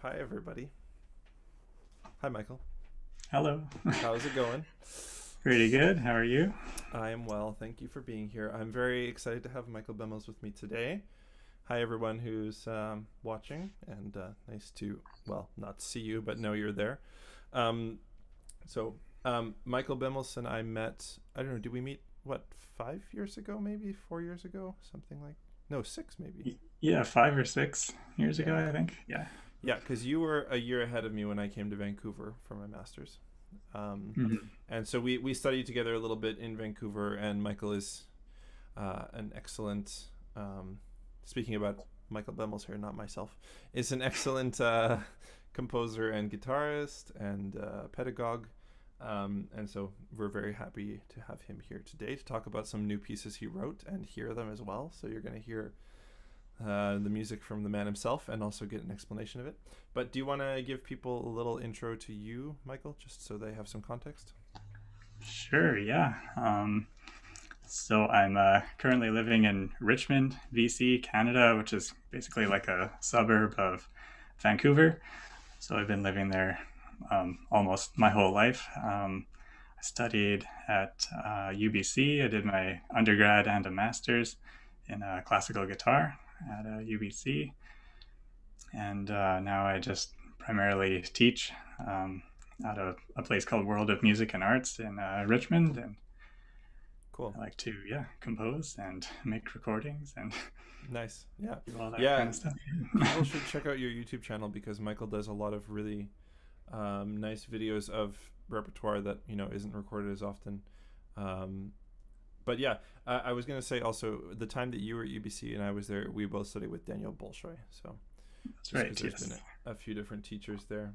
Hi, everybody. Hi, Michael. Hello. How's it going? Pretty good. How are you? I am well. Thank you for being here. I'm very excited to have Michael Bemmels with me today. Hi, everyone who's watching, and nice to, well, not see you, but know you're there. Um, Michael Bemmels and I met, I don't know, did we meet, what, 5 years ago, maybe? 4 years ago? Something like, no, six, maybe. Yeah, 5 or 6 years ago, Yeah. I think. Yeah. Yeah, because you were a year ahead of me when I came to Vancouver for my master's. Um, Mhm. and so we studied together a little bit in Vancouver, and Michael is an excellent, speaking about Michael Bemmels here, not myself, is an excellent composer and guitarist and pedagogue. And so we're very happy to have him here today to talk about some new pieces he wrote and hear them as well. So you're going to hear the music from the man himself and also get an explanation of it. But do you want to give people a little intro to you, Michael, just so they have some context? Sure, yeah. So I'm currently living in Richmond, BC, Canada, which is basically like a suburb of Vancouver. So I've been living there almost my whole life. I studied at UBC. I did my undergrad and a master's in classical guitar at UBC. And now I just primarily teach out of a place called World of Music and Arts in Richmond, and Cool. I like to compose and make recordings and Nice. Yeah. do all that Yeah. kind of stuff. People should check out your YouTube channel because Michael does a lot of really nice videos of repertoire that, isn't recorded as often. Um, but yeah, I was going to say also the time that you were at UBC and I was there, we both studied with Daniel Bolshoi. So That's just because right. there's been Yes. a few different teachers there.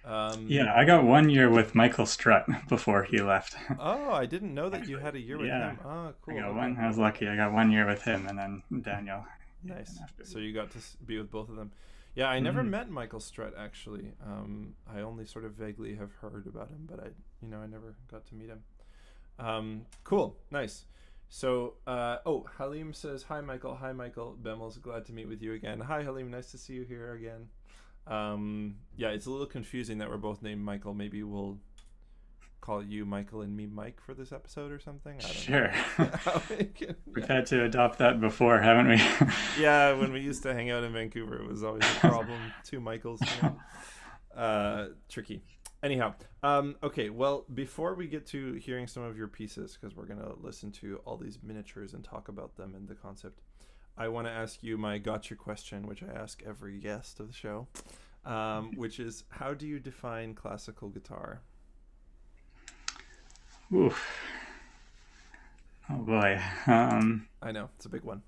Yeah, I got 1 year with Michael Strutt before he left. Oh, I didn't know that you Actually, had a year with yeah, him. Ah, I cool. got Okay. one. I was lucky. I got 1 year with him, and then Daniel came in Nice. after. So you got to be with both of them. Yeah, I never Mm-hmm. met Michael Strutt actually. I only sort of vaguely have heard about him, but I never got to meet him. Cool. Nice. So, Halim says, "Hi, Michael. Hi, Michael Bemmels. Glad to meet with you again. Hi, Halim. Nice to see you here again." Yeah, it's a little confusing that we're both named Michael. Maybe we'll call you Michael and me Mike for this episode or something. I don't Sure. know how we can. We've Yeah. had to adopt that before, haven't we? Yeah, when we used to hang out in Vancouver, it was always a problem. Two Michaels. Tricky. Anyhow, okay. Well, before we get to hearing some of your pieces, because we're gonna listen to all these miniatures and talk about them and the concept, I want to ask you my gotcha question, which I ask every guest of the show, which is, how do you define classical guitar? Oof. Oh boy. Um, I know it's a big one.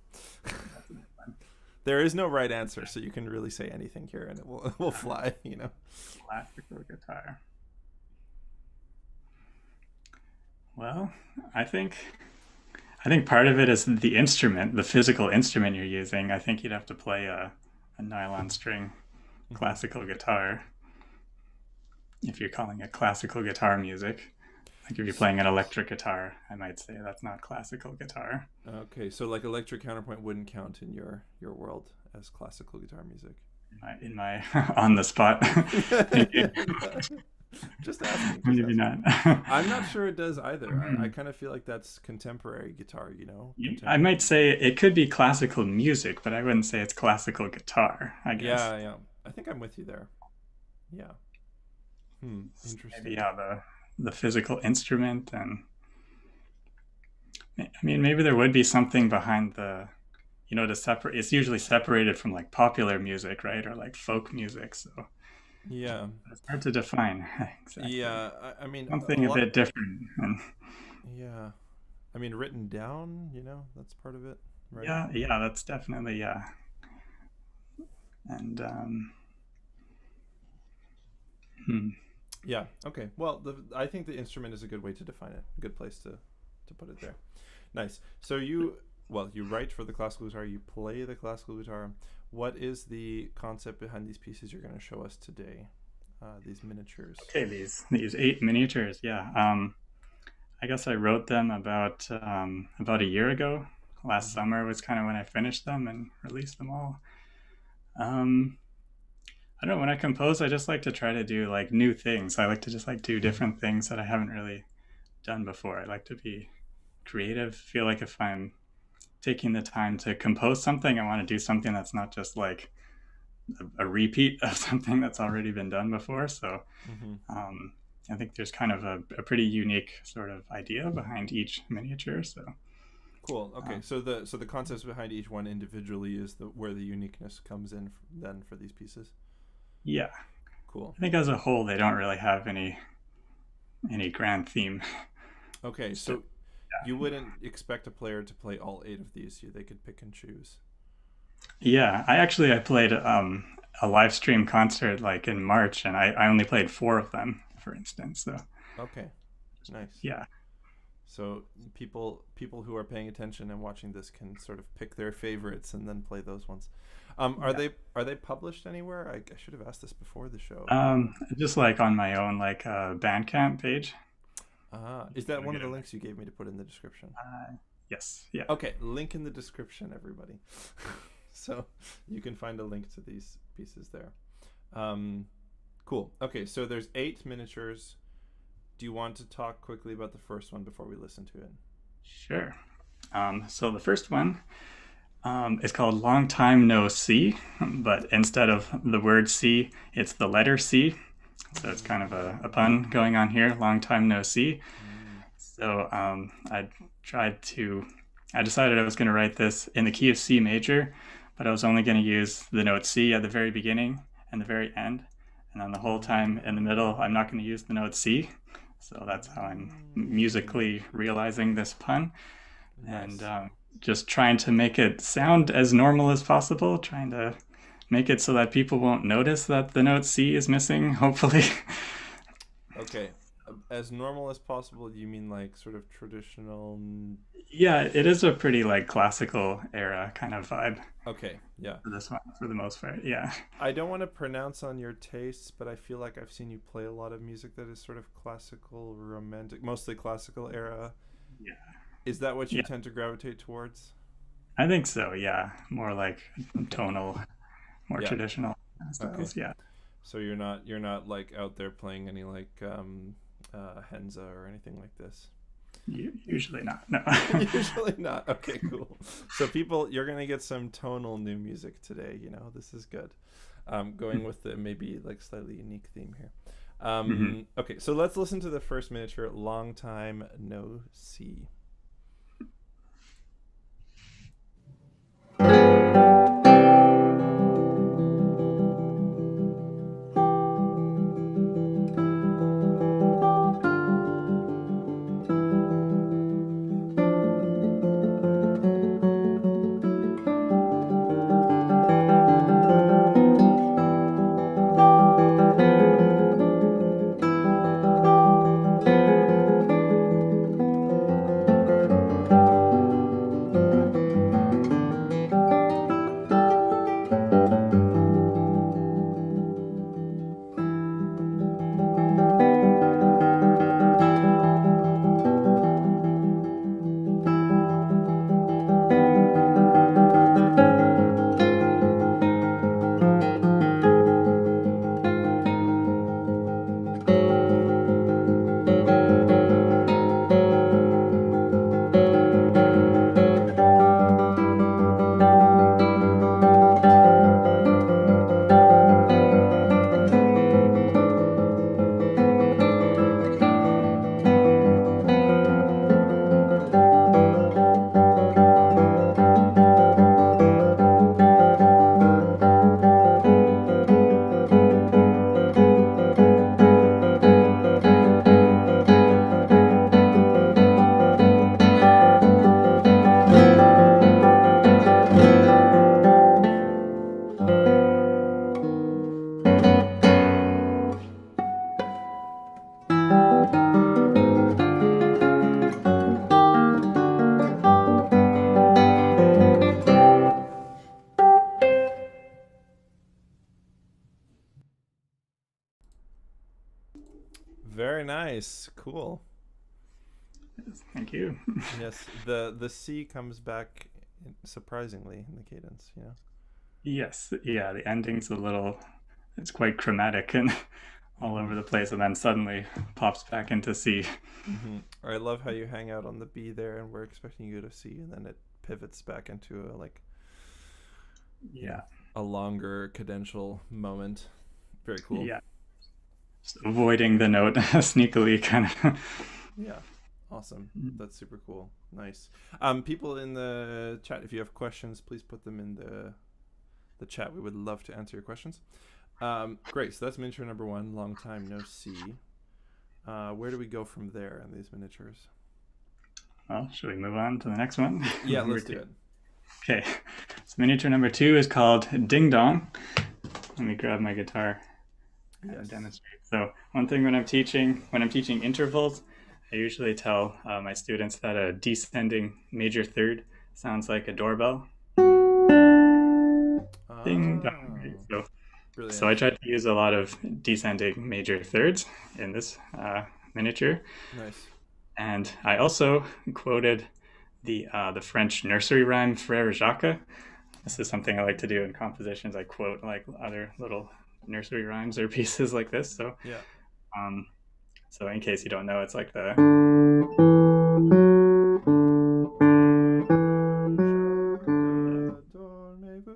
There is no right answer, so you can really say anything here, and it will fly. Classical guitar. Well, I think I think part of it is the instrument, the physical instrument you're using. I think you'd have to play a nylon string Hmm. classical guitar if you're calling it classical guitar music. Like if you're playing an electric guitar, I might say that's not classical guitar. Okay, so like electric counterpoint wouldn't count in your world as classical guitar music. In my on the spot thinking. Just asking, just Maybe asking. not. I'm not sure it does either. I kind of feel like that's contemporary guitar, I contemporary. might say it could be classical music, but I wouldn't say it's classical guitar, I guess. Yeah, yeah. I think I'm with you there. Yeah. Maybe Interesting. yeah, the physical instrument, and I mean maybe there would be something behind to separate. It's usually separated from like popular music, right, or like folk music, so Yeah. it's hard to define exactly. Yeah, I mean a Something a lot. bit different, and Yeah. I mean written down, that's part of it, right? yeah, yeah, that's definitely yeah, and hmm. Yeah. Okay. Well, I think the instrument is a good way to define it. Good place to put it there. Nice. So you write for the classical guitar, you play the classical guitar. What is the concept behind these pieces you're going to show us today? These miniatures. Okay, these 8 miniatures, yeah. I guess I wrote them about a year ago. Last Hmm. summer was kind of when I finished them and released them all. Um, I don't know, when I compose, I just like to try to do like new things. I like to just like do different things that I haven't really done before. I like to be creative. Feel like if I'm taking the time to compose something, I want to do something that's not just like a repeat of something that's already been done before. So Mm-hmm. um, I think there's kind of a pretty unique sort of idea behind each miniature. So Cool. Okay. um, So the concepts behind each one individually is the where the uniqueness comes in then for these pieces. yeah, Cool. I think as a whole they don't really have any grand theme. Okay. It's just So you wouldn't expect a player to play all eight of these. They could pick and choose. yeah. I played a live stream concert like in March, and I only played four of them, for instance. So Okay. Nice. yeah, So people who are paying attention and watching this can sort of pick their favorites and then play those ones. Are yeah. they published anywhere? I should have asked this before the show. Just like on my own like Bandcamp page. Is that You'll one of get the it. links you gave me to put in the description? Yes, yeah. Okay, link in the description, everybody. So you can find a link to these pieces there. Um, cool. Okay, so there's 8 miniatures. Do you want to talk quickly about the first one before we listen to it? Sure. So the first one is called Long Time No See, but instead of the word see, it's the letter C. So it's kind of a pun going on here. Long time no see. Mm, So tried to, I decided I was going to write this in the key of C major, but I was only going to use the note C at the very beginning and the very end. And then the whole time in the middle, I'm not going to use the note C. So that's how I'm mm. musically realizing this pun. And Nice. just trying to make it sound as normal as possible, trying to make it so that people won't notice that the note C is missing, hopefully. Okay. As normal as possible, you mean like sort of traditional? Yeah, it is a pretty like classical era kind of vibe Okay, yeah. for this one for the most part. Yeah. I don't want to pronounce on your tastes, but I feel like I've seen you play a lot of music that is sort of classical, romantic, mostly classical era. Yeah. Is that what you Yeah. tend to gravitate towards? I think so, yeah. More like Okay. tonal, more Yeah. traditional Okay. styles, yeah. So you're not like out there playing any like Henza or anything like this. Usually not. No. Usually not. Okay, cool. So people, you're gonna get some tonal new music today. This is good. Going with the maybe like slightly unique theme here. Hmm. Okay, so let's listen to the first miniature. Long time no see. Very nice. Cool. Thank you. Yes, the C comes back surprisingly in the cadence. Yes, yeah, the ending's a little it's quite chromatic and all Mm-hmm. over the place, and then suddenly pops back into C. Mm-hmm. I love how you hang out on the B there, and we're expecting you to C, and then it pivots back into a like you know Yeah, a longer cadential moment. Very cool. yeah. Just avoiding the note sneakily, kind of. Yeah, awesome. That's super cool. Nice. People in the chat, if you have questions, please put them in the chat. We would love to answer your questions. Great. So that's miniature number one. Long time no see. Where do we go from there in these miniatures? Well, should we move on to the next one? Yeah, Number let's do two. it. Okay, so miniature number two is called Ding Dong. Let me grab my guitar and Yes. demonstrate. So one thing when I'm teaching intervals, I usually tell my students that a descending major third sounds like a doorbell. Ding dong. Oh, So I brilliant. tried to use a lot of descending major thirds in this miniature, Nice. and I also quoted the French nursery rhyme Frere Jacques. This is something I like to do in compositions. I quote like other little nursery rhymes or pieces like this. Yeah. Um, so in case you don't know, it's like the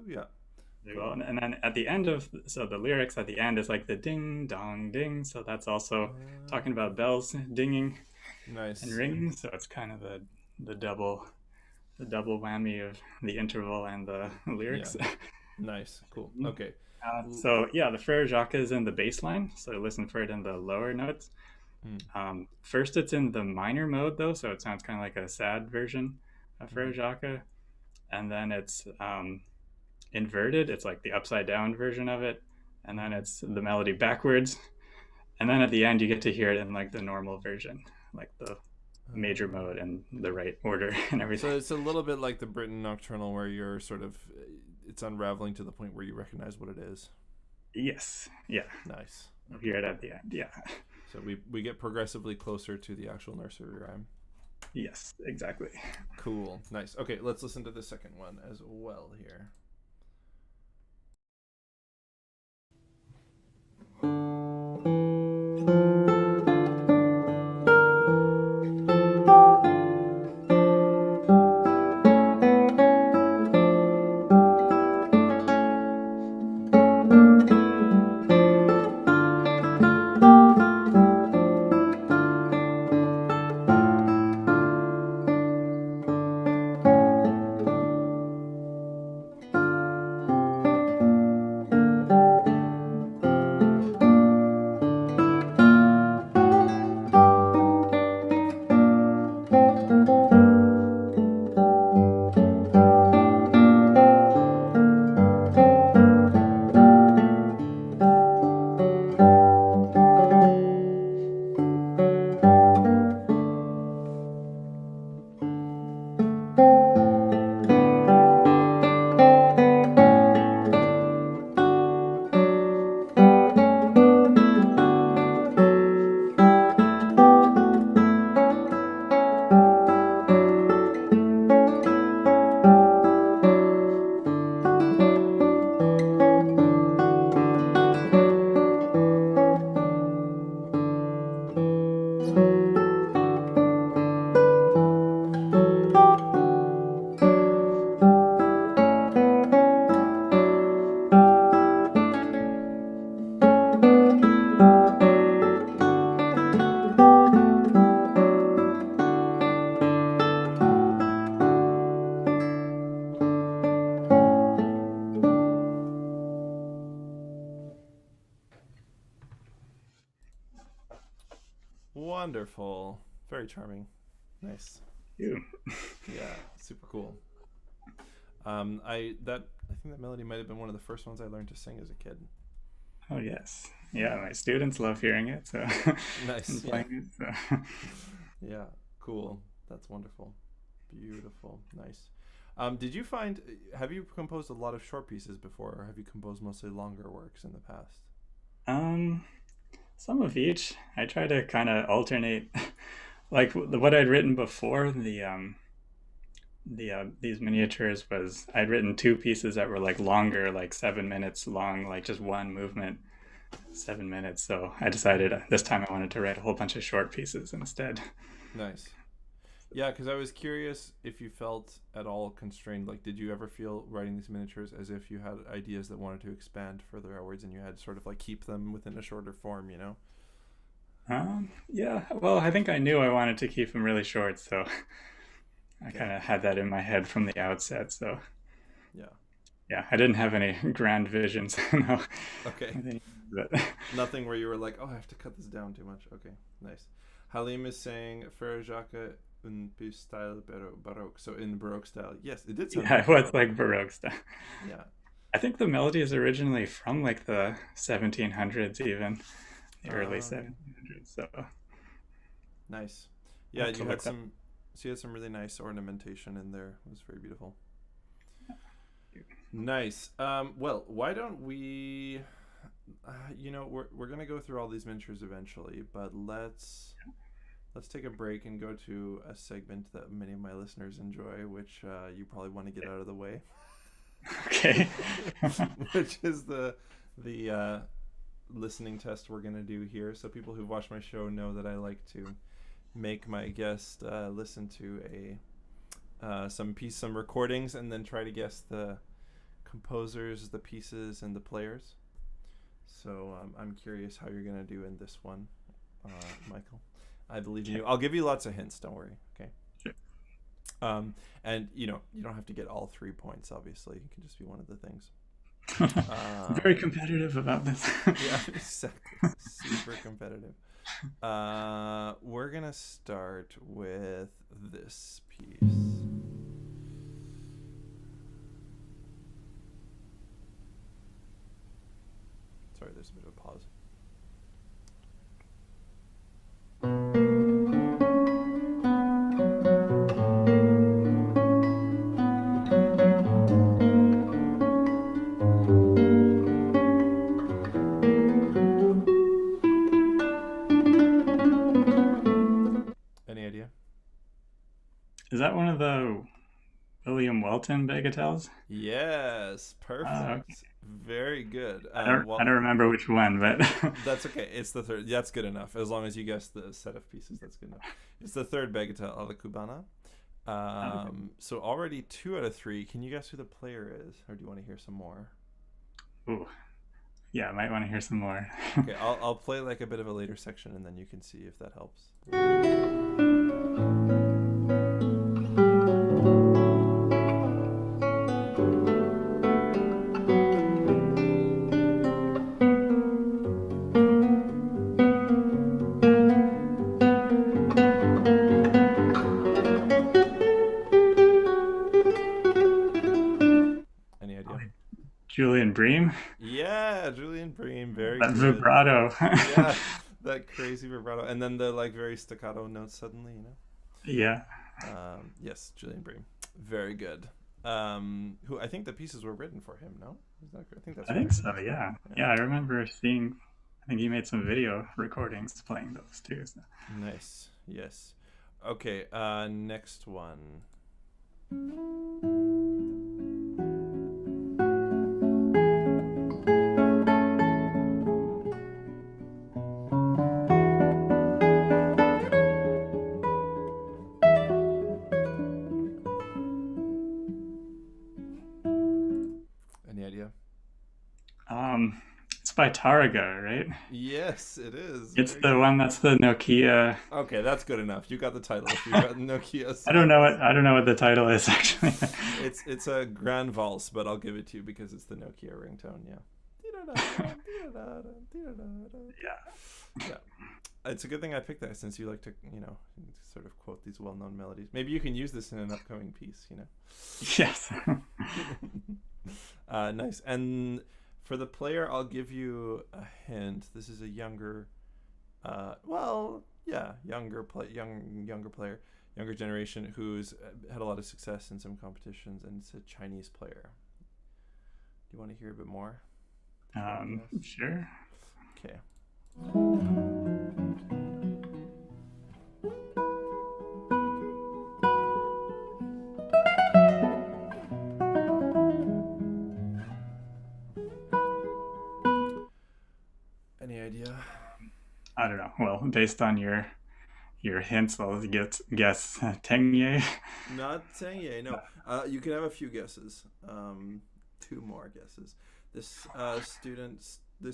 Yeah. well, and then at the end of so the lyrics at the end is like the ding dong ding. So that's also talking about bells dinging and Nice. ringing. So it's kind of the double the double whammy of the interval and the Yeah. lyrics. Nice. Cool. Okay. So yeah, the Frere Jacques is in the bass line. So listen for it in the lower notes. Mm, First, it's in the minor mode though, so it sounds kind of like a sad version of Frere mm, Jacques. And then it's inverted. It's like the upside down version of it. And then mm. it's the melody backwards. And then at the end, you get to hear it in like the normal version, like the major mode and the right order and everything. So it's a little bit like the Britain Nocturnal, where you're sort of it's unraveling to the point where you recognize what it is. Yes. Yeah. Nice. You Okay. hear it at the end. Yeah. So we get progressively closer to the actual nursery rhyme. Yes, exactly. Cool. Nice. Okay, let's listen to the second one as well here. Wonderful. Very charming. Nice. Ew. Yeah, super cool. I think that melody might have been one of the first ones I learned to sing as a kid. Oh yes. Yeah, Yeah. my students love hearing it, so Nice. and Yeah. playing it. So. Yeah. Cool. That's wonderful. Beautiful. Nice. Did you find? Have you composed a lot of short pieces before, or have you composed mostly longer works in the past? Um, some of each. I try to kind of alternate, like what I'd written before. these miniatures was I'd written two pieces that were like longer, like 7 minutes long, like just one movement, 7 minutes. So I decided this time I wanted to write a whole bunch of short pieces instead. Nice. Yeah, because I was curious if you felt at all constrained. Like, did you ever feel writing these miniatures as if you had ideas that wanted to expand further outwards and you had to sort of like keep them within a shorter form, you know? Yeah, well, I think I knew I wanted to keep them really short, so I Okay. kind of had that in my head from the outset. So Yeah. yeah, I didn't have any grand visions. No, Okay. I think, but Nothing where you were like, oh, I have to cut this down too much. Okay. Nice. Halim is saying Frere Jacques un peu style baroque. So in the baroque style. Yes, it did sound yeah, very it was baroque. like Baroque stuff. Yeah. I think the melody is originally from like the 1700s, even the early Okay. 1700s. So Nice. I Yeah, have to you had look that. some. So you had some really nice ornamentation in there. It was very beautiful. Nice. Well, why don't we? We're gonna go through all these miniatures eventually, but let's take a break and go to a segment that many of my listeners enjoy, which you probably want to get out of the way, Okay. which is the listening test we're gonna do here. So people who've watched my show know that I like to make my guest listen to some recordings, and then try to guess the composers, the pieces, and the players. So I'm curious how you're gonna do in this one, Michael. I believe in Okay. you. I'll give you lots of hints. Don't worry. Okay. Sure. And you don't have to get all 3 points. Obviously, it can just be one of the things. Very Um, competitive about this. yeah, exactly. Super competitive. We're gonna start with this piece. Sorry, there's a bit of a pause. Any idea? Is that one of the William Welton bagatelles? Yes, Okay. perfect. Very good. I Well, don't remember which one, but that's okay. It's the third. That's good enough. As long as you guess the set of pieces, that's good enough. It's the third Bagatelle a la Cubana. okay. So already 2 out of 3. Can you guess who the player is, or do you want to hear some more? Ooh, yeah, I might want to hear some more. Okay, I'll play like a bit of a later section, and then you can see if that helps. Any idea? Julian Bream, Yeah, Julian Bream. Very that good. vibrato. Yeah, that crazy vibrato, and then the like very staccato notes suddenly. Yeah, Yes, Julian Bream. Very good. Who I think the pieces were written for him. No, is that? I think that's I think correct. so. Yeah, Yeah. yeah. I remember seeing. I think he made some video recordings playing those too. So. Nice. Yes. Okay. Next one. Any idea? It's by Taraga, right? Yes, it is. It's Very the good. one that's the Nokia. Okay, that's good enough. You got the title. If you got Nokia I don't song, know what the title is actually. it's a grand valse, but I'll give it to you because it's the Nokia ringtone. Yeah. Yeah. Yeah. It's a good thing I picked that since you like to, sort of quote these well-known melodies. Maybe you can use this in an upcoming piece. Yes. Nice. And for the player, I'll give you a hint. This is a younger, younger player, younger generation who's had a lot of success in some competitions, and it's a Chinese player. Do you want to hear a bit more? Try to guess. Sure. Okay. well, based on your hints, I'll guess Tengye. Not Tengye, no. You can have a few guesses. Two more guesses. This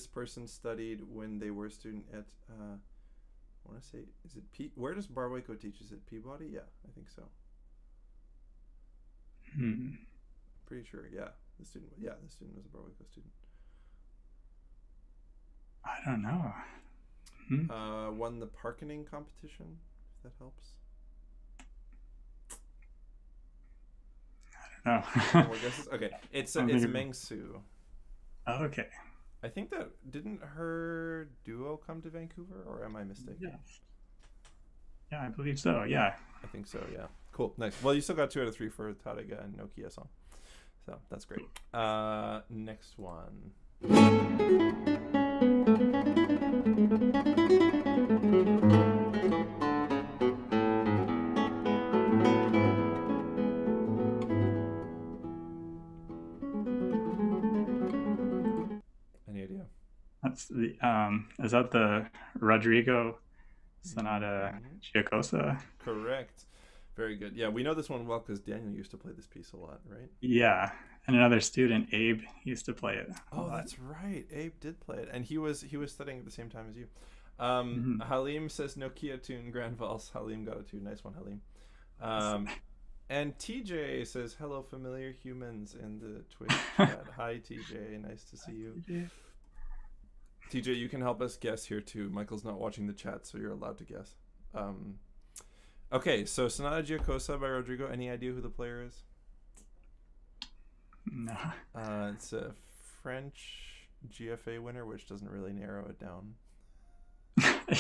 person studied when they were a student at, I want to say, is it where does Barwaco teach? Is it Peabody? Yeah, I think so. Pretty sure, yeah. The student was a Barwaco student. I don't know. Won the parkening competition, if that helps. No. More guesses? Okay, it's Meng Su. Oh, okay. I think that didn't her duo come to Vancouver, or am I mistaken? Yeah, I believe so. Yeah. I think so. Yeah. Cool. Nice. Well, you still got 2 out of 3 for Tadega and Nokia song, so that's great. Next one. Any idea? That's the is that the Rodrigo Sonata Giacosa? Correct. Very good. Yeah, we know this one well because Daniel used to play this piece a lot, right? Yeah, and another student, Abe, used to play it. Oh, that's right. Abe did play it, and he was studying at the same time as you. Halim says Nokia tune Grand Valse. Halim got a tune. Nice one, Halim. And TJ says hello, familiar humans in the Twitch chat. Hi, TJ. Nice to see you. TJ, you can help us guess here too. Michael's not watching the chat, so you're allowed to guess. Okay, so Sonata Giacosa by Rodrigo. Any idea who the player is? No. It's a French GFA winner, which doesn't really narrow it down.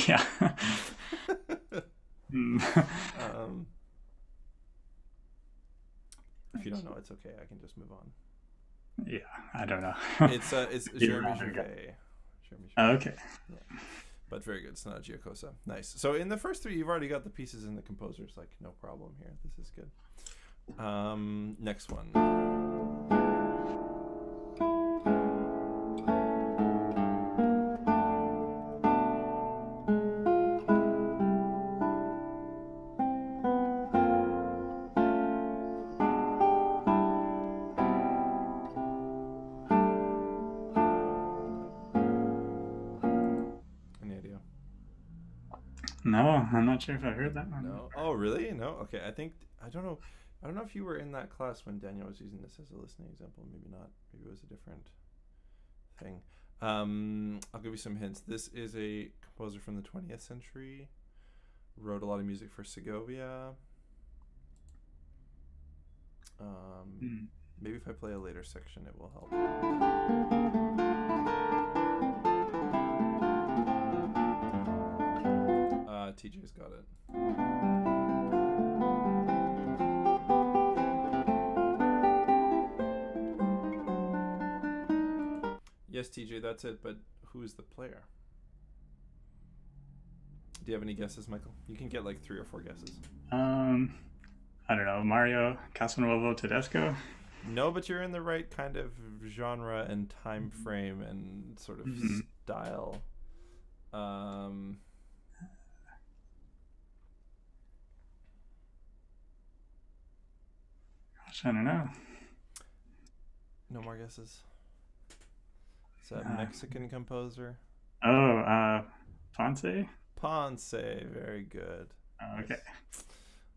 Yeah. If you don't know, it's okay. I can just move on. Yeah, I don't know. It's Jeremy Gervais. Okay. Yeah. But very good. Sonata Giacosa. Nice. So in the first 3, you've already got the pieces and the composers. Like, no problem here. This is good. Next one. No, I'm not sure if I heard that one. No. Oh, really? No. Okay. I don't know if you were in that class when Daniel was using this as a listening example. Maybe not. Maybe it was a different thing. I'll give you some hints. This is a composer from the 20th century. Wrote a lot of music for Segovia. Maybe if I play a later section, it will help. TJ's got it. Yes, TJ, that's it. But who's the player? Do you have any guesses, Michael? You can get like 3 or 4 guesses. I don't know. Mario Castronovo Tedesco? No, but you're in the right kind of genre and time frame and sort of style. Gosh, I don't know. No more guesses. Is that Mexican composer? Oh, Ponce? Ponce, very good. Okay.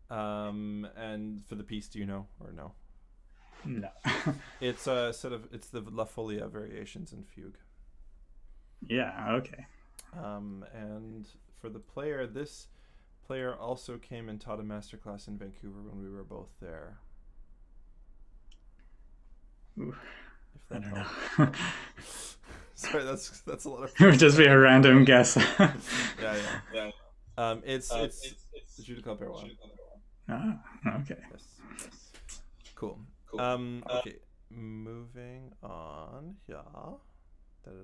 And for the piece, do you know or no? No. It's it's the La Folia variations in fugue. Yeah, okay. And for the player, this player also came and taught a masterclass in Vancouver when we were both there. Ooh, if that helps. Sorry, that's a lot of. It would just be a random guess. Yeah. It's Jude Calperois. Ah, okay. Yes. Cool. Okay. Moving on. Yeah.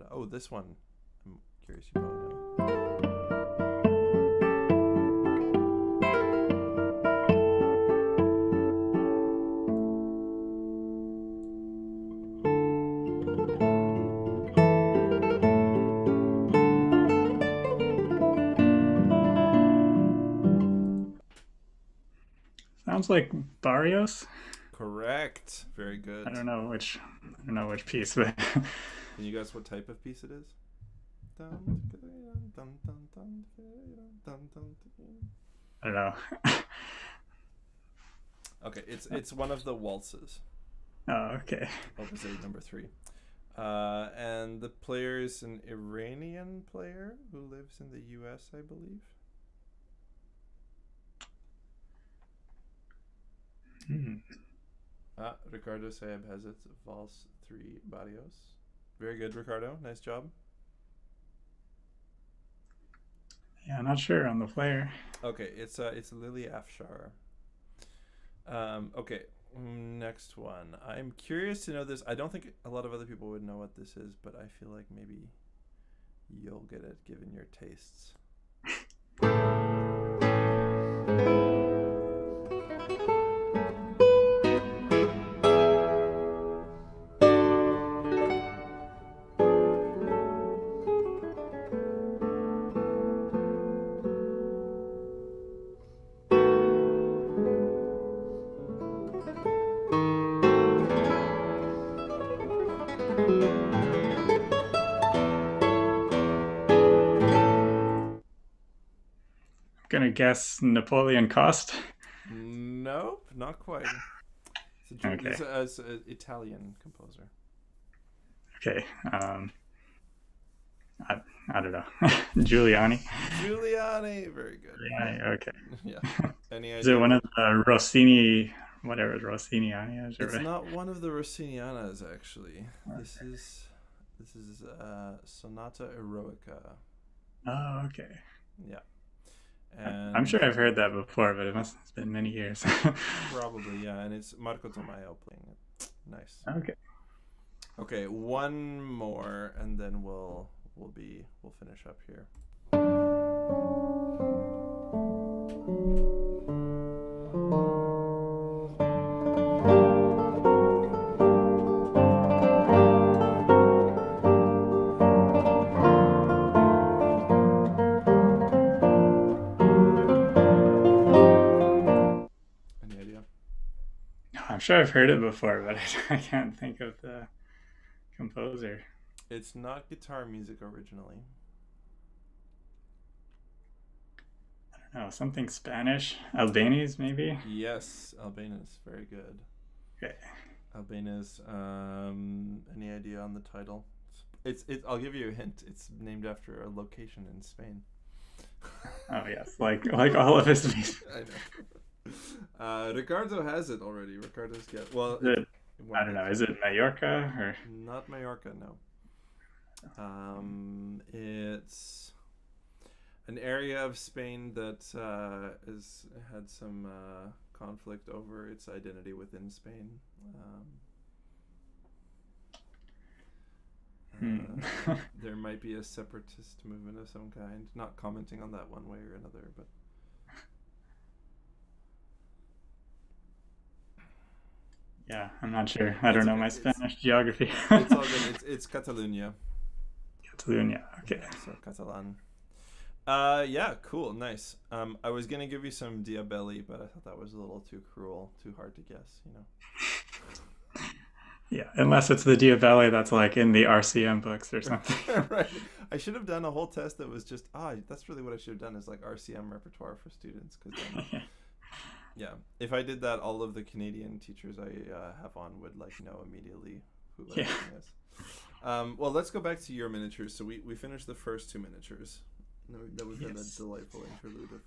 Oh, this one. I'm curious. You probably know. Sounds like Barrios. Correct. Very good. I don't know which piece, but Can you guess what type of piece it is? I don't know. Okay, it's one of the waltzes. Oh, okay. Opus 8, number 3. And the player is an Iranian player who lives in the U.S., I believe. Ricardo Saeb has it. Valse 3 Barrios. Very good, Ricardo. Nice job. Yeah, I'm not sure on the player. Okay, it's Lily Afshar. Okay, next one. I'm curious to know this. I don't think a lot of other people would know what this is, but I feel like maybe you'll get it given your tastes. Gonna guess Napoleon Cost. Nope, not quite. Okay. It's an Italian composer. Okay. I, I don't know. Giuliani. Giuliani, very good. Giuliani. Okay. Yeah. Any Is it idea? one of the Rossini, whatever Rossinianias? It's not one of the Rossinianas, actually. This is Sonata Eroica. Oh, okay. Yeah. And I'm sure I've heard that before, but it's been many years. probably, yeah. And it's Marco Tamayo playing it. Nice. Okay. Okay, one more, and then we'll finish up here. Any idea? I'm sure I've heard it before, but I can't think of the composer. It's not guitar music originally. I don't know, something Spanish, Albanese maybe. Yes, Albinus. Very good. Okay. Albinus. Any idea on the title? I'll give you a hint. It's named after a location in Spain. Oh yes, like all of his music. I know. Ricardo has it already. Ricardo's got well. I don't know. Is it Mallorca or Not Mallorca? No. It's an area of Spain that has had some conflict over its identity within Spain. There might be a separatist movement of some kind. Not commenting on that one way or another, but yeah, I'm not sure. I don't know my Spanish geography. it's all good. It's Catalonia. Catalonia. Okay. So Catalan. Yeah, cool, nice. I was gonna give you some Diabelli, but I thought that was a little too cruel, too hard to guess. Yeah, unless it's the Diabelli that's like in the RCM books or something. Right. I should have done a whole test that was just that's really what I should have done is like RCM repertoire for students because yeah, if I did that, all of the Canadian teachers I have on would know immediately who everything is. Well, let's go back to your miniatures. So we finished the first two miniatures. That was a delightful interlude of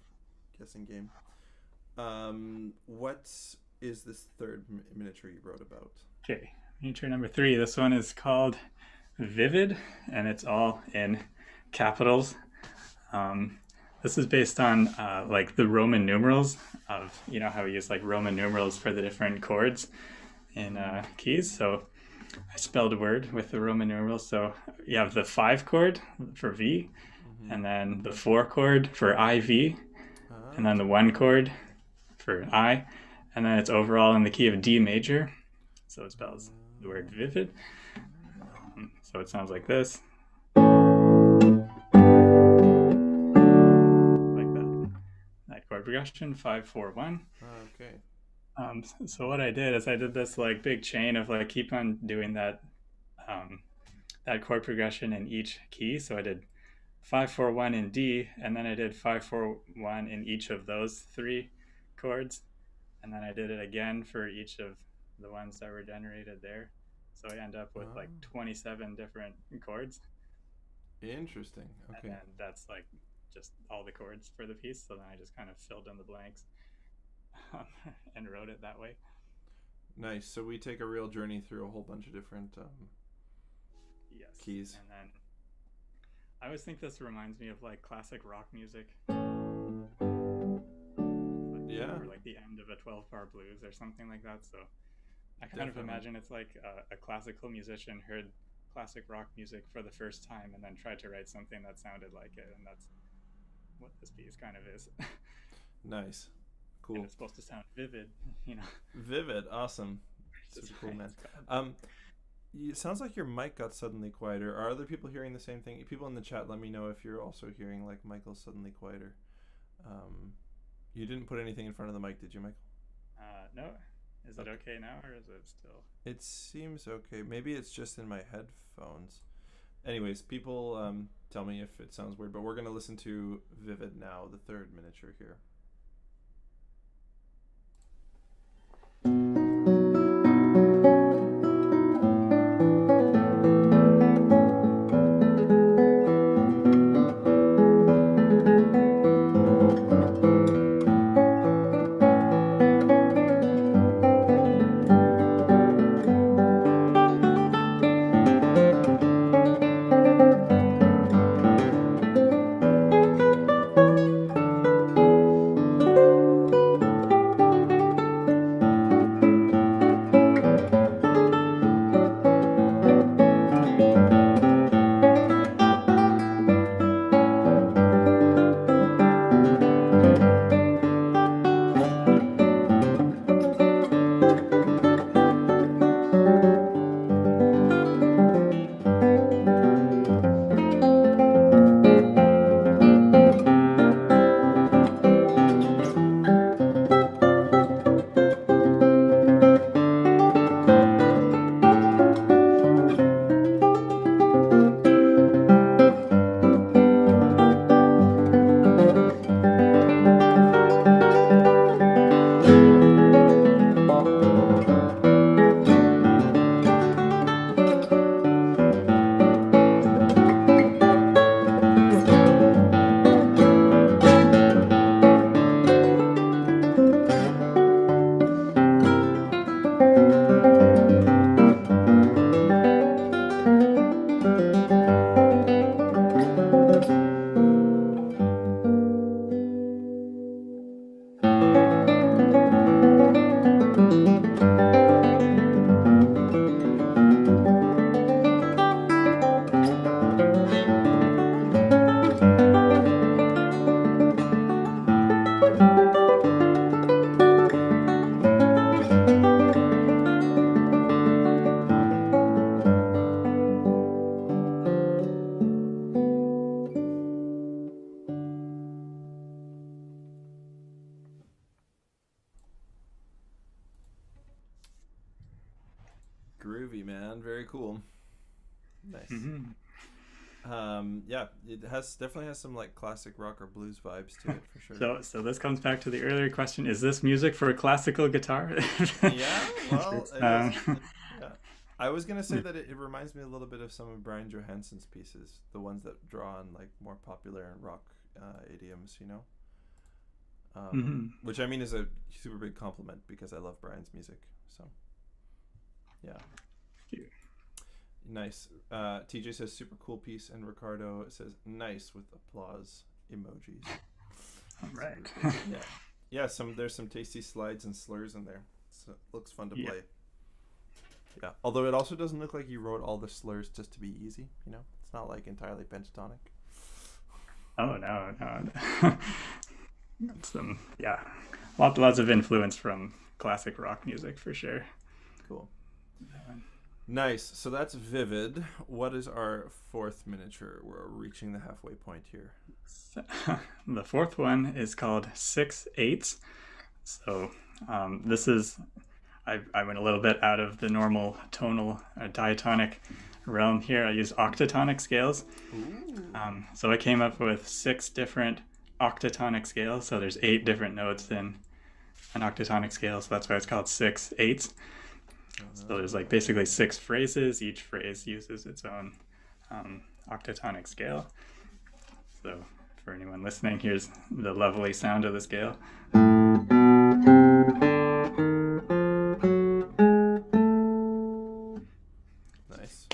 guessing game. What is this third miniature you wrote about? Okay, miniature number 3. This one is called Vivid, and it's all in capitals. This is based on the Roman numerals of how we use Roman numerals for the different chords in keys. So I spelled a word with the Roman numerals. So you have the 5 chord for V, and then the 4 chord for IV, and then the 1 chord for I, and then it's overall in the key of D major. So it spells the word vivid. So it sounds like this. Like that. That chord progression, 5, 4, 1. Okay. So what I did is I did this like big chain of like keep on doing um, that chord progression in each key. So I did 5 4 1 in D, and then I did 5 4 1 in each of those three chords, and then I did it again for each of the ones that were generated there. So I end up with Oh, like 27 different chords, interesting. and Okay. then that's like just all the chords for the piece. So then I just kind of filled in the blanks and wrote it that way. Nice. So we take a real journey through a whole bunch of different Yes, keys. and then I always think this reminds me of like classic rock music, Yeah, or like the end of a 12-bar blues or something like that. So I kind of definitely. imagine it's like a classical musician heard classic rock music for the first time and then tried to write something that sounded like it, and that's what this piece kind of is. Nice. And Cool. it's supposed to sound vivid, you know. Vivid. Awesome. That's Super why cool, man. it's called. Um, it sounds like your mic got suddenly quieter. Are other people hearing the same thing? People in the chat, let me know if you're also hearing like Michael suddenly quieter. Um, you didn't put anything in front of the mic, did you, Michael? No, is it Okay. okay now, or is it still? It seems okay. Maybe it's just in my headphones. Anyways, people tell me if it sounds weird, but we're going to listen to Vivid now, the third miniature here. Groovy, man. Very cool. Nice. Mm-hmm. Yeah, it has definitely has some like classic rock or blues vibes to it for sure. So this comes back to the earlier question: is this music for a classical guitar? Yeah, If well, it's, it is. Yeah, I was gonna say that it reminds me a little bit of some of Brian Johansson's pieces, the ones that draw on like more popular and rock idioms, you know. mm-hmm. Which I mean is a super big compliment because I love Brian's music. So yeah, nice. TJ says super cool piece, and Ricardo says nice with applause emojis. All right. Cool. Yeah, yeah. There's some tasty slides and slurs in there. So it looks fun to Yeah. play. Yeah. Although it also doesn't look like you wrote all the slurs just to be easy. You know, it's not like entirely pentatonic. Oh no, no. Yeah, lots of influence from classic rock music for sure. Cool. Nice. So that's Vivid. What is our fourth miniature? We're reaching the halfway point here. So, the fourth one is called 6/8. So This is I went a little bit out of the normal tonal diatonic realm here. I used octatonic scales. Ooh. So I came up with 6 different octatonic scales. So there's 8 different notes in an octatonic scale. So that's why it's called 6/8. So there's like basically 6 phrases. Each phrase uses its own octatonic scale. So for anyone listening, here's the lovely sound of the scale. Nice.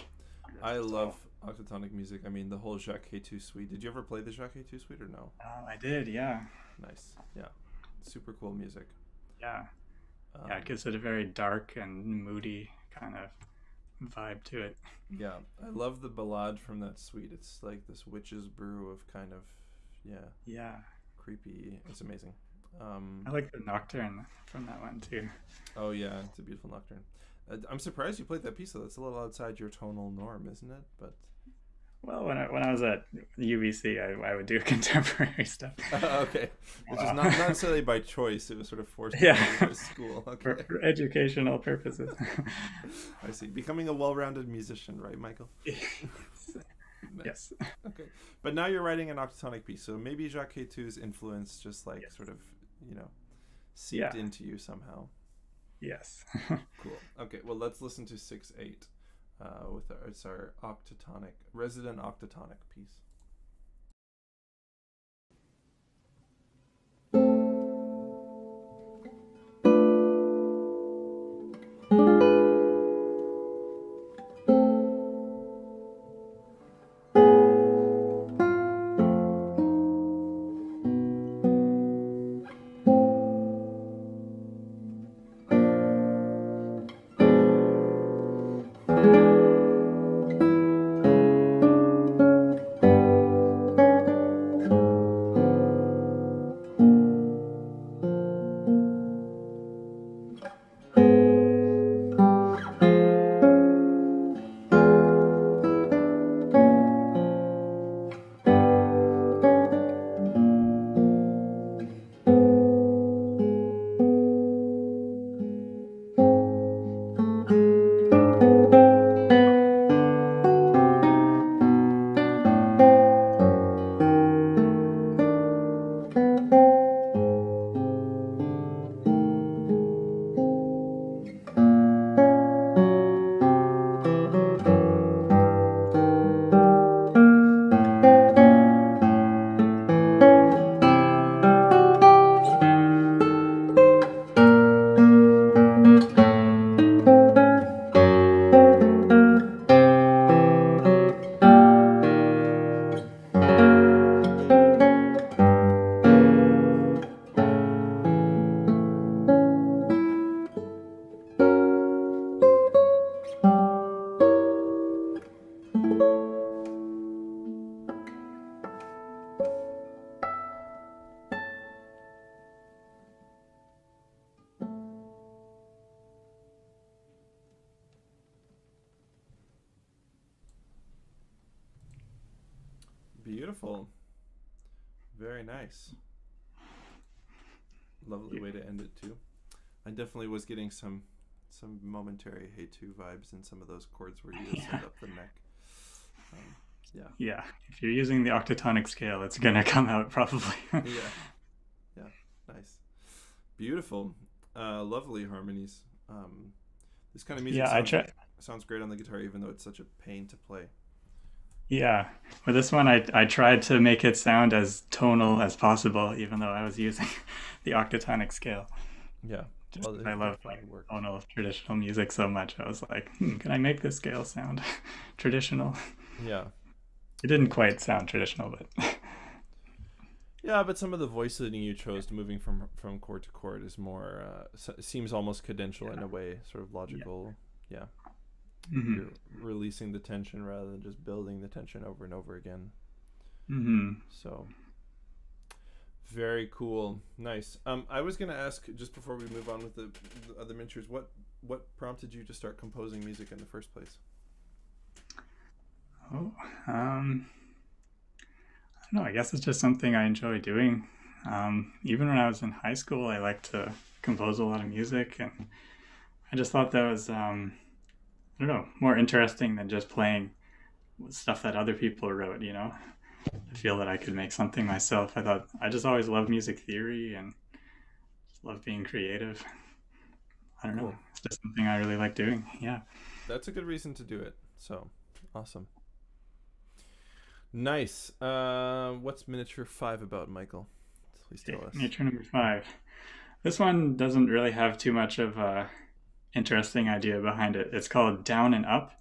I love octatonic music. I mean, the whole Jacques 2 suite. Did you ever play the Jacques 2 suite or no? I did, yeah. Nice. Yeah. Super cool music. Yeah. Um, Yeah, it gives it a very dark and moody kind of vibe to it. yeah. I love the ballad from that suite. It's like this witch's brew of kind of, yeah, Yeah. creepy. It's amazing. I like the nocturne from that one too. Oh, yeah. It's a beautiful nocturne. I'm surprised you played that piece, though. That's a little outside your tonal norm, isn't it? But Well, when I was at UBC, I would do contemporary stuff. okay, which is not necessarily by choice. It was sort of forced Yeah, into by school. Okay, for educational purposes. I see. Becoming a well-rounded musician, right, Michael? Nice. Yes. Okay, but now you're writing an octatonic piece, so maybe Jacques Two's influence just like Yes. sort of, you know, seeped Yeah. into you somehow. Yes. Cool. Okay, well, let's listen to 6/8 with it's our octatonic resident octatonic piece. Beautiful. Very nice. Lovely way to end it too. I definitely was getting some momentary Hey 2 vibes in some of those chords where you just Yeah. send up the neck. Yeah. Yeah. If you're using the octatonic scale, it's gonna come out probably. Yeah. Yeah. Nice. Beautiful. Lovely harmonies. This kind of music Yeah, I try. sounds great on the guitar, even though it's such a pain to play. Yeah. With this one, I tried to make it sound as tonal as possible, even though I was using the octatonic scale. Yeah. Just Well, 'cause it I love like definitely worked. tonal traditional music so much, I was like, can I make this scale sound traditional? Yeah. It didn't quite sound traditional, but Yeah, but some of the voice leading you chose, moving from chord to chord, is more seems almost cadential in yeah, a way, sort of yeah. logical. Yeah, Hmm. you're releasing the tension rather than just building the tension over and over again. Hmm. So very cool, nice. I was gonna ask just before we move on with the other miniatures, what prompted you to start composing music in the first place? Oh, I don't know. I guess it's just something I enjoy doing. Even when I was in high school, I liked to compose a lot of music, and I just thought that was, I don't know, more interesting than just playing stuff that other people wrote, you know? I feel that I could make something myself. I thought I just always loved music theory and just loved being creative. I don't know. Cool. It's just something I really like doing. Yeah. That's a good reason to do it. So awesome. Nice. What's miniature five about, Michael? Please Okay, tell us. nature number five. This one doesn't really have too much of a interesting idea behind it. It's called Down and Up,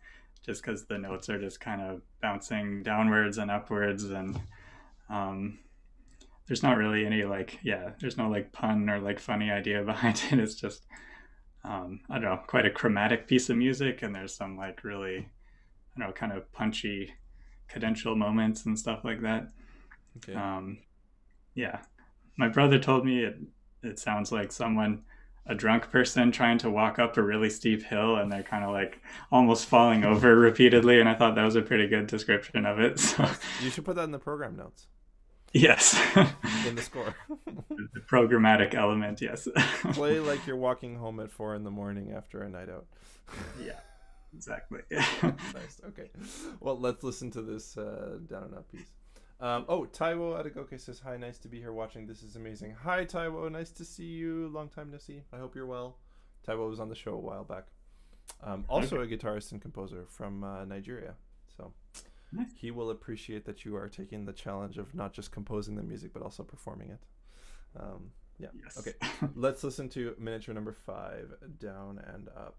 just because the notes are just kind of bouncing downwards and upwards, and um, there's not really any like, yeah, there's no like pun or like funny idea behind it. It's just I don't know, quite a chromatic piece of music, and there's some like really, I don't know, kind of punchy cadential moments and stuff like that. Okay. Um, yeah, my brother told me it sounds like someone, a drunk person trying to walk up a really steep hill, and they're kind of like almost falling over repeatedly, and I thought that was a pretty good description of it. So Nice. You should put that in the program notes yes. in the score. The programmatic element, yes. Play like you're walking home at 4 in the morning after a night out. Yeah, exactly. Nice. Okay. Well, let's listen to this down and up piece. Oh, Taiwo Adegoke says, hi, nice to be here watching. This is amazing. Hi, Taiwo. Nice to see you. Long time no see. I hope you're well. Taiwo was on the show a while back. Also Okay. a guitarist and composer from Nigeria. So Nice. he will appreciate that you are taking the challenge of not just composing the music, but also performing it. Yeah. Yes. Okay. Let's listen to miniature number five, Down and Up.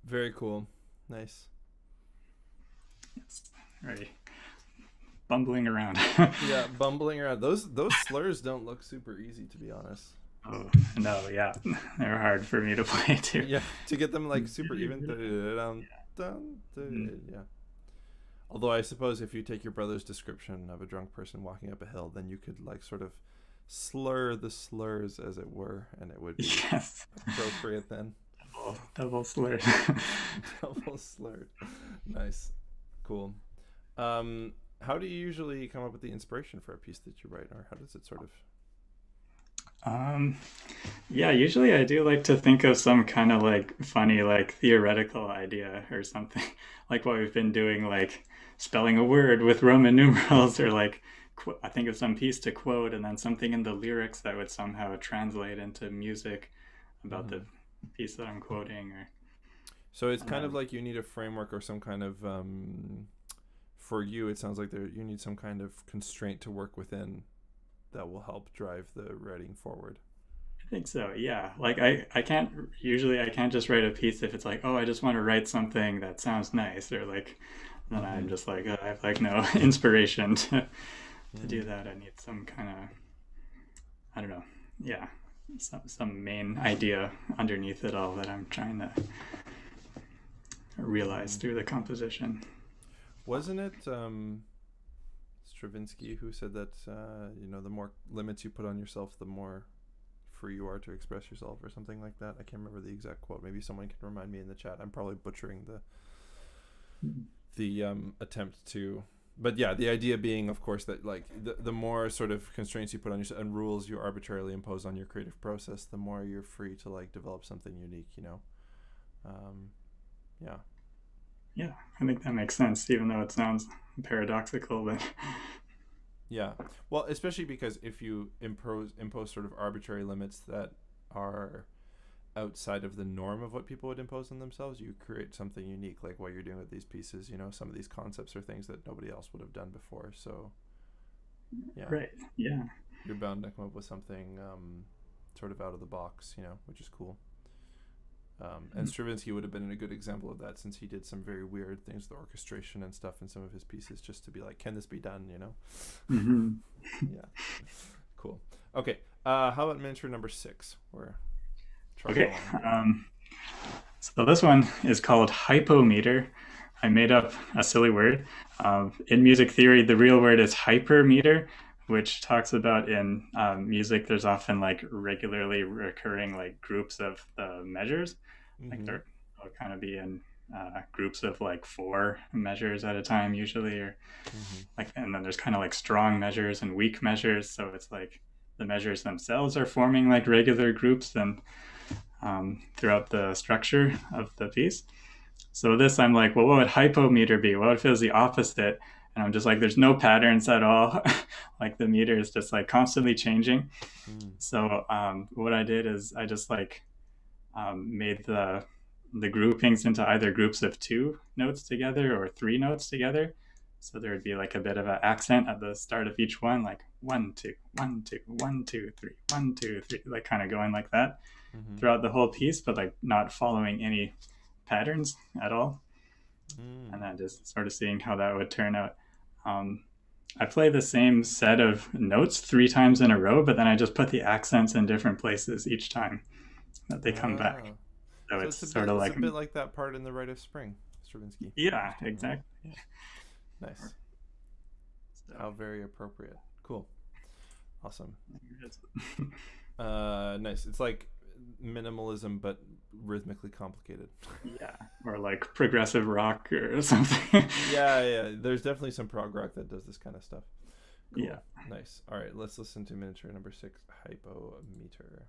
Very cool. Nice. Yes. Right. Bumbling around. Yeah, bumbling around. Those slurs don't look super easy, to be honest. Oh no, yeah, they're hard for me to play too. Yeah, to get them like super even. Yeah. Although I suppose if you take your brother's description of a drunk person walking up a hill, then you could like sort of slur the slurs, as it were, and it would be Yes, appropriate then. double slurred. Double slurred. Nice. Cool. How do you usually come up with the inspiration for a piece that you write, or how does it sort of? Um, yeah, usually I do like to think of some kind of like funny, like theoretical idea or something, like what we've been doing, like spelling a word with Roman numerals, or like I think of some piece to quote, and then something in the lyrics that would somehow translate into music about the Mhm. piece that I'm quoting, or So it's kind of um, like you need a framework or some kind of for you. It sounds like you need some kind of constraint to work within that will help drive the writing forward. I think so. Yeah. Like I can't usually I can't just write a piece if it's like, oh, I just want to write something that sounds nice, or like then I'm Mm-hmm. just like, I have like no inspiration to do Mm. that. I need some kind of, I don't know. Yeah. Some main idea underneath it all that I'm trying to realize Mm. through the composition. Wasn't it Stravinsky who said that the more limits you put on yourself, the more free you are to express yourself, or something like that. I can't remember the exact quote. Maybe someone can remind me in the chat. I'm probably butchering the attempt to. But yeah, the idea being, of course, that like the more sort of constraints you put on yourself and rules you arbitrarily impose on your creative process, the more you're free to like develop something unique. Um, yeah. Yeah, I think that makes sense, even though it sounds paradoxical, but Yeah. Well, especially because if you impose sort of arbitrary limits that are outside of the norm of what people would impose on themselves, you create something unique, like what you're doing with these pieces. Some of these concepts are things that nobody else would have done before. So, yeah, Right. Yeah. you're bound to come up with something sort of out of the box, which is cool. And Stravinsky would have been a good example of that, since he did some very weird things, the orchestration and stuff in some of his pieces, just to be like, can this be done? Hmm. Yeah, cool. Okay, how about miniature number 6? We're trucking Okay. along here. So this one is called hypometer. I made up a silly word. In music theory, the real word is hypermeter, which talks about in music, there's often like regularly recurring like groups of measures. Like Mm-hmm. they'll kind of be in groups of like 4 measures at a time usually, or Mm-hmm. like, and then there's kind of like strong measures and weak measures. So it's like the measures themselves are forming like regular groups and throughout the structure of the piece. So this, I'm like, well, what would hypometer be? What if it was the opposite? And I'm just like, there's no patterns at all. Like the meter is just like constantly changing. Mm. So what I did is I just like made the groupings into either groups of 2 notes together or 3 notes together. So there would be like a bit of an accent at the start of each one, like 1 2 1 2 1 2 3 1 2 3, like kind of going like that Mm-hmm. throughout the whole piece, but like not following any patterns at all. And Mm. then just sort of seeing how that would turn out. Um, I play the same set of notes 3 times in a row, but then I just put the accents in different places each time that they come back. Ah. So So it's it's a sort bit of it's a like, bit like that part in The Rite of Spring, Stravinsky yeah, was talking about. exactly. Yeah. Nice. So How very appropriate. Cool. Awesome. it's, Nice. It's like minimalism but rhythmically complicated. yeah, or like progressive rock or something. Yeah, yeah. There's definitely some prog rock that does this kind of stuff. Yeah. Cool. Nice. All right, let's listen to miniature number 6, hypometer.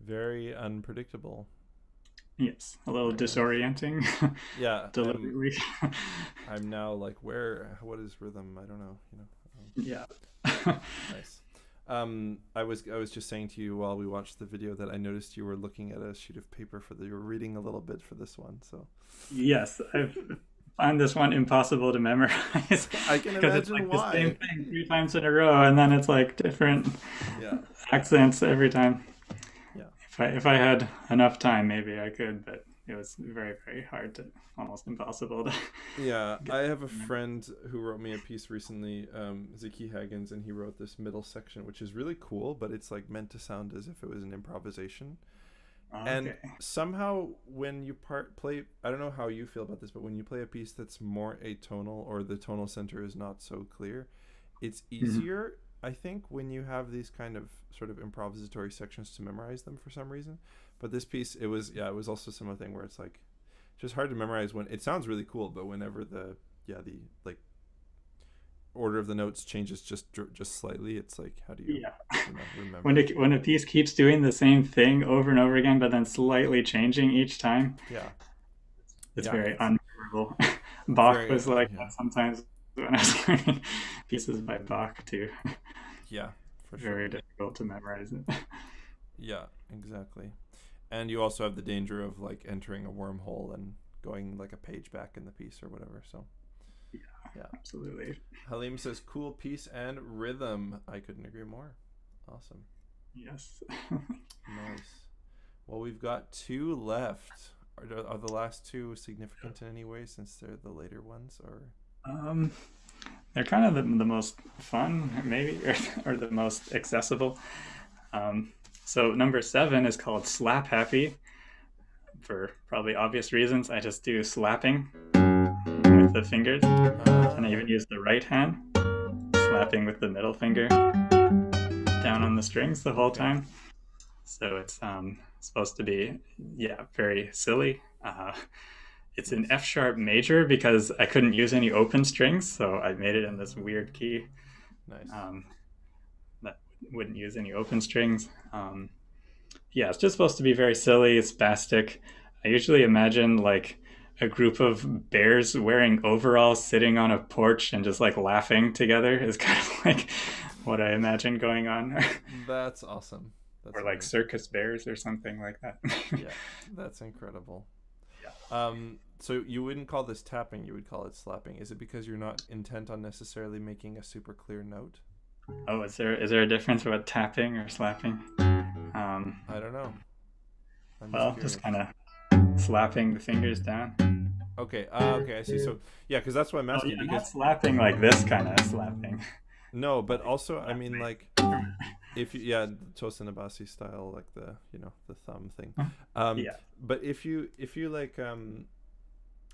Very unpredictable. Yes, a little Very nice. disorienting Yeah, I'm deliberately. I'm now like, what is rhythm? I don't know. Yeah. Nice. I was just saying to you while we watched the video that I noticed you were looking at a sheet of paper you were reading a little bit for this one. So Yes, I've find this one impossible to memorize I can because it's imagine like the same why. thing 3 times in a row, and then it's like different Yeah. accents every time. Yeah. If I had enough time, maybe I could, but it was very very hard to almost impossible to Yeah, get. I have a friend who wrote me a piece recently, Ziki Haggins, and he wrote this middle section, which is really cool, but it's like meant to sound as if it was an improvisation. And Okay. somehow, when you play, I don't know how you feel about this, but when you play a piece that's more atonal or the tonal center is not so clear, it's Mhm. easier. I think when you have these kind of sort of improvisatory sections to memorize them for some reason, but this piece it was it was also some other thing where it's like just hard to memorize when it sounds really cool, but whenever the like order of the notes changes just slightly, it's like how do you Yeah. remember When it? when a piece keeps doing the same thing over and over again, but then slightly changing each time, Yeah, it's yeah, very it's unmemorable. Bach very was like yeah that sometimes when I was learning pieces by Bach too. yeah for Very sure. difficult to memorize it. Yeah, exactly. And you also have the danger of like entering a wormhole and going like a page back in the piece or whatever. So yeah. Absolutely. Halim says cool piece and rhythm. I couldn't agree more. Awesome. Yes. Nice. Well, we've got two left. Are the last two significant in any way since they're the later ones, or um, they're kind of the most fun, maybe, or the most accessible. Um, so number 7 is called Slap Happy for probably obvious reasons. I just do slapping with the fingers, and I ah, even use the right hand, slapping with the middle finger down on the strings the whole okay, time. So it's supposed to be, yeah, very silly. It's an nice, F sharp major because I couldn't use any open strings, so I made it in this weird key nice. um, that wouldn't use any open strings. Yeah, it's just supposed to be very silly, spastic. I usually imagine like a group of bears wearing overalls sitting on a porch and just like laughing together is kind of like what I imagine going on. That's awesome. That's Or like amazing. circus bears or something like that. Yeah, that's incredible. Yeah. So you wouldn't call this tapping; you would call it slapping. Is it because you're not intent on necessarily making a super clear note? Oh, is there a difference about tapping or slapping? Um, I don't know. I'm just well, just curious. kind of slapping the fingers down. Okay. Okay. I see. So yeah, because that's what I'm Oh asking. yeah, not Because slapping like this kind of slapping. no, but Like also I slap mean like my instrument. if you yeah Tosinabasi style like the the thumb thing. Yeah. But if you like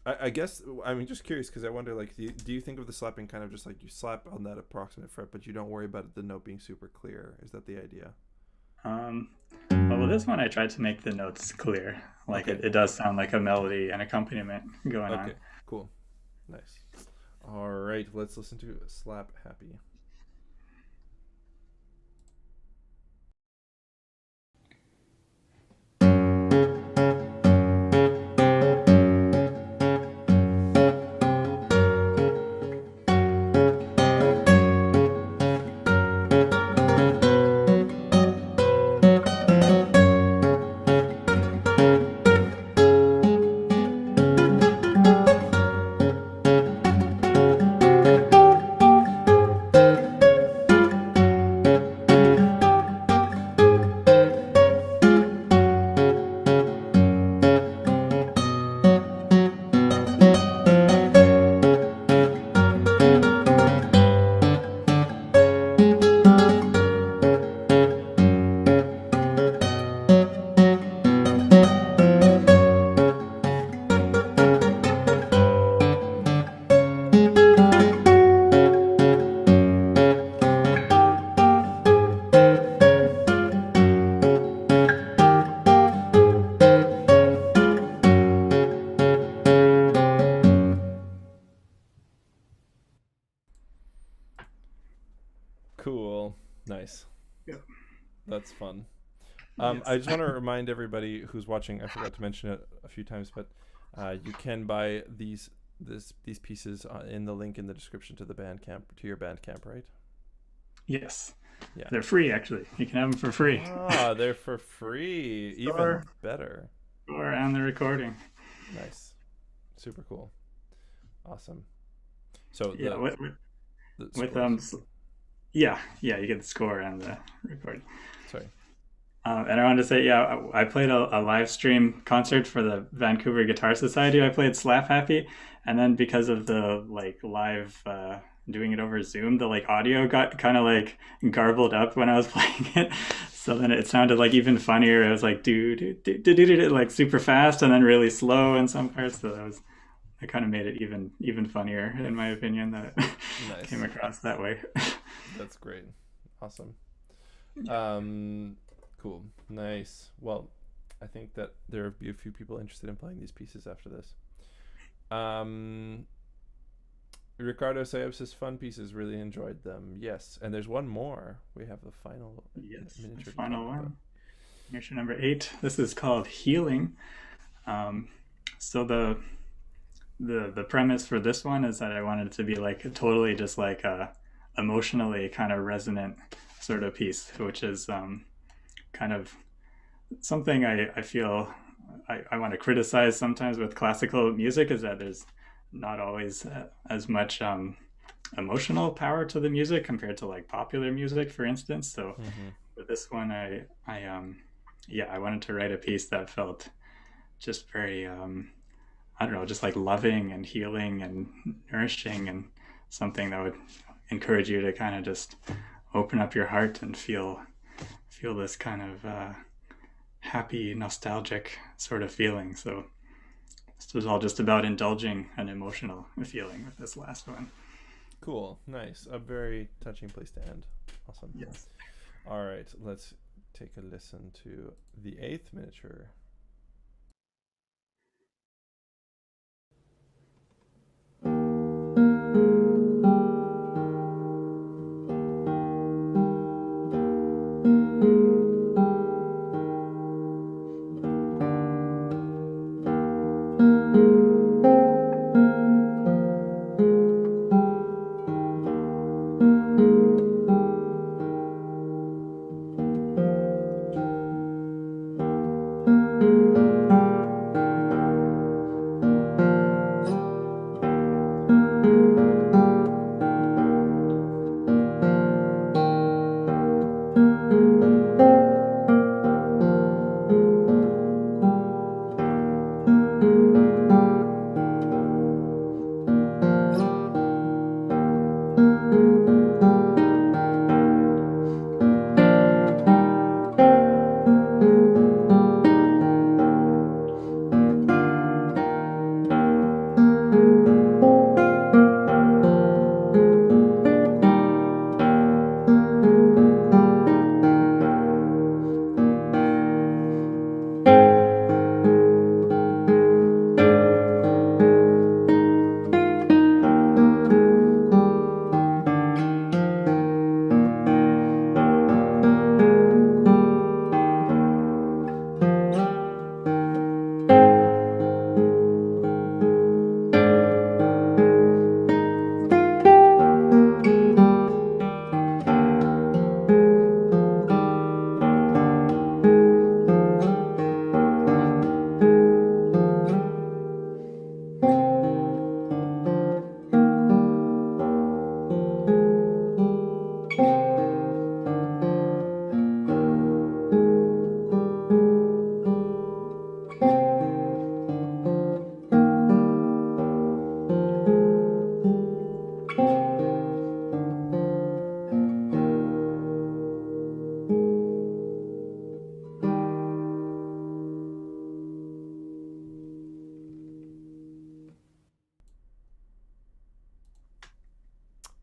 I guess I mean just curious because I wonder like do you think of the slapping kind of just like you slap on that approximate fret but you don't worry about the note being super clear? Is that the idea? Um, well, with this one, I tried to make the notes clear. Like Okay. it does sound like a melody and accompaniment going on. Okay. Cool. Nice. All right. Let's listen to Slap Happy. Cool. Nice. Yep. That's fun. I Yes. just want to remind everybody who's watching. I forgot to mention it a few times, but you can buy these pieces in the link in the description to the Bandcamp to your Bandcamp, right? Yes. Yeah. They're free, actually. You can have them for free. Ah, they're for free. Even Store, better. store, and the recording. Nice. Super cool. Awesome. So Yeah. the With scores. yeah, yeah, you get the score and the recording. Sorry. And I wanted to say, yeah, I played a live stream concert for the Vancouver Guitar Society. I played Slap Happy, and then because of the like live doing it over Zoom, the like audio got kind of like garbled up when I was playing it. So then it sounded like even funnier. It was like do like super fast and then really slow in some parts. So that kind of made it even funnier in my opinion that it came Nice. across that way. That's great. Awesome. Um, cool. Nice. Well, I think that there will be a few people interested in playing these pieces after this. Um, Ricardo Sayeb says fun pieces. Really enjoyed them. Yes, and there's one more. We have the final Yes, the miniature to final talk about. one. Miniature number 8. This is called Healing. Um, so the premise for this one is that I wanted it to be like totally just like a emotionally kind of resonant sort of piece, which is kind of something I feel I want to criticize sometimes with classical music, is that there's not always as much emotional power to the music compared to like popular music, for instance. So Mm-hmm. with this one, yeah, I wanted to write a piece that felt just very I don't know, just like loving and healing and nourishing, and something that would encourage you to kind of just open up your heart and feel this kind of happy, nostalgic sort of feeling. So this was all just about indulging an emotional feeling with this last one. Cool. Nice. A very touching place to end. Awesome. Yes. All right. Let's take a listen to the 8th miniature.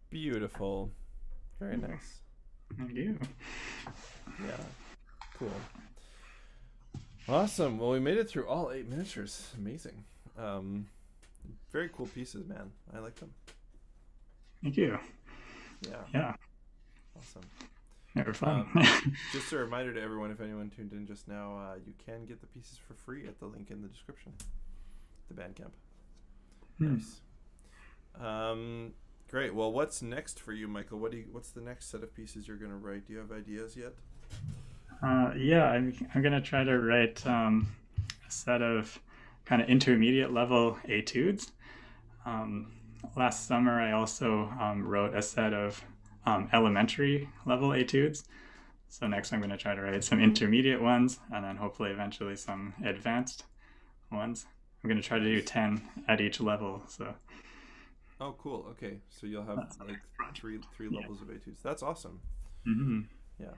Beautiful. Very nice. Thank you. Yeah. Cool. Awesome. Well, we made it through all 8 miniatures. Amazing. Um, Very cool pieces, man. I like them. Thank you. Yeah. Yeah, Awesome. they were fun. Just a reminder to everyone, if anyone tuned in just now, you can get the pieces for free at the link in the description. The Bandcamp. Nice. Great. Well, what's next for you, Michael? What's the next set of pieces you're gonna write? Do you have ideas yet? Yeah, I'm gonna try to write a set of kind of intermediate level etudes. Um, Last summer, I also wrote a set of elementary level etudes. So next, I'm going to try to write some intermediate ones, and then hopefully eventually some advanced ones. I'm going to try to do 10 at each level. So Oh, cool. Okay, so you'll have that's the like next project. three Yeah. levels of etudes. That's awesome. Mm-hmm. Yeah,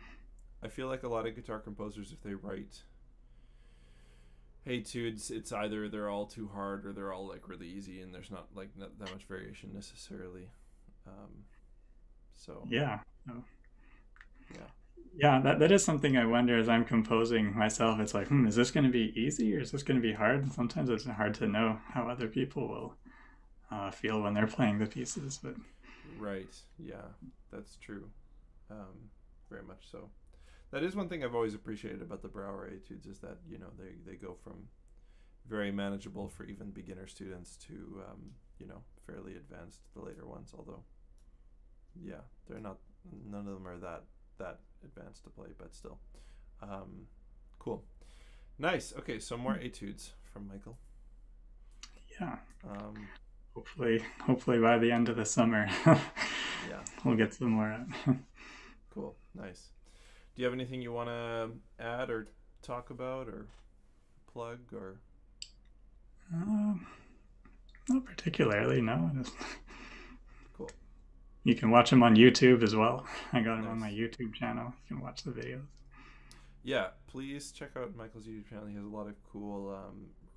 I feel like a lot of guitar composers, if they write etudes, it's either they're all too hard or they're all like really easy, and there's not that much variation necessarily. Um, so Yeah. So Yeah. Yeah, that is something I wonder as I'm composing myself. It's like, is this going to be easy or is this going to be hard? And sometimes it's hard to know how other people will feel when they're playing the pieces. But Right. Yeah, that's true. Very much so. That is one thing I've always appreciated about the Brower etudes is that they go from very manageable for even beginner students to fairly advanced the later ones. Although yeah, they're not, none of them are that advanced to play, but still, um, cool, nice. Okay, so more etudes from Michael. yeah, Um, hopefully by the end of the summer, yeah, we'll get some more out. cool, nice. Do you have anything you want to add or talk about or plug or? um, Not particularly, no. Cool, You can watch them on YouTube as well. I got them on my nice. YouTube channel. You can watch the videos. Yeah, please check out Michael's YouTube channel. He has a lot of cool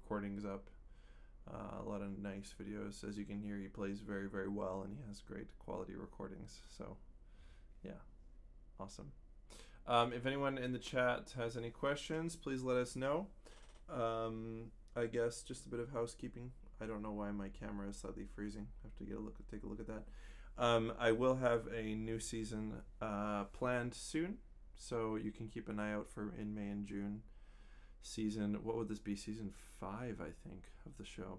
recordings up, a lot of nice videos. As you can hear, he plays very, very well, and he has great quality recordings. So, yeah, awesome. If anyone in the chat has any questions, please let us know. I guess just a bit of housekeeping. I don't know why my camera is slightly freezing. I have to take a look at that. I will have a new season planned soon, so you can keep an eye out for in May and June. Season, what would this be? Season 5, I think, of the show.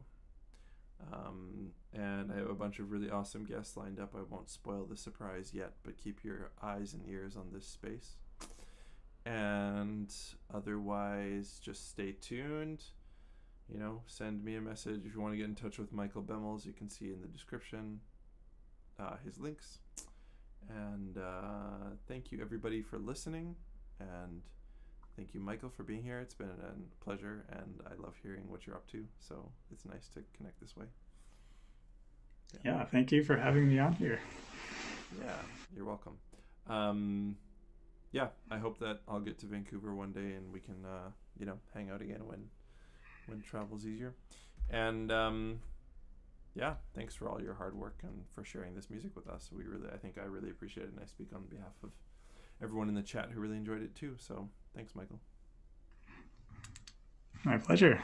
And I have a bunch of really awesome guests lined up. I won't spoil the surprise yet, but keep your eyes and ears on this space. And otherwise, just stay tuned. Send me a message if you want to get in touch with Michael Bemmels. You can see in the description his links. And thank you everybody for listening, and thank you Michael for being here. It's been a pleasure, and I love hearing what you're up to, so it's nice to connect this way. Yeah, thank you for having me on here. Yeah, you're welcome. Yeah, I hope that I'll get to Vancouver one day and we can hang out again when travel's easier. And yeah, thanks for all your hard work and for sharing this music with us. I really appreciate it, and I speak on behalf of everyone in the chat who really enjoyed it too. So thanks, Michael. My pleasure.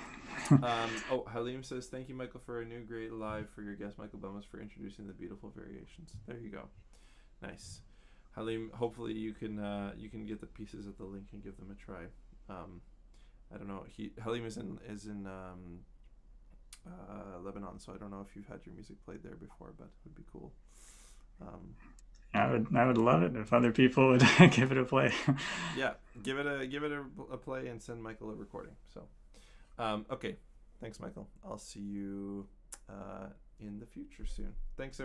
Halim says, thank you, Michael, for a new great live for your guest, Michael Bemmels, for introducing the beautiful variations. There you go. Nice. Halim, hopefully you can get the pieces at the link and give them a try. I don't know. Halim is in Lebanon, so I don't know if you've had your music played there before, but it would be cool. I would love it if other people would give it a play. Yeah, give it a play and send Michael a recording. So, okay, thanks, Michael. I'll see you in the future soon. Thanks, everyone.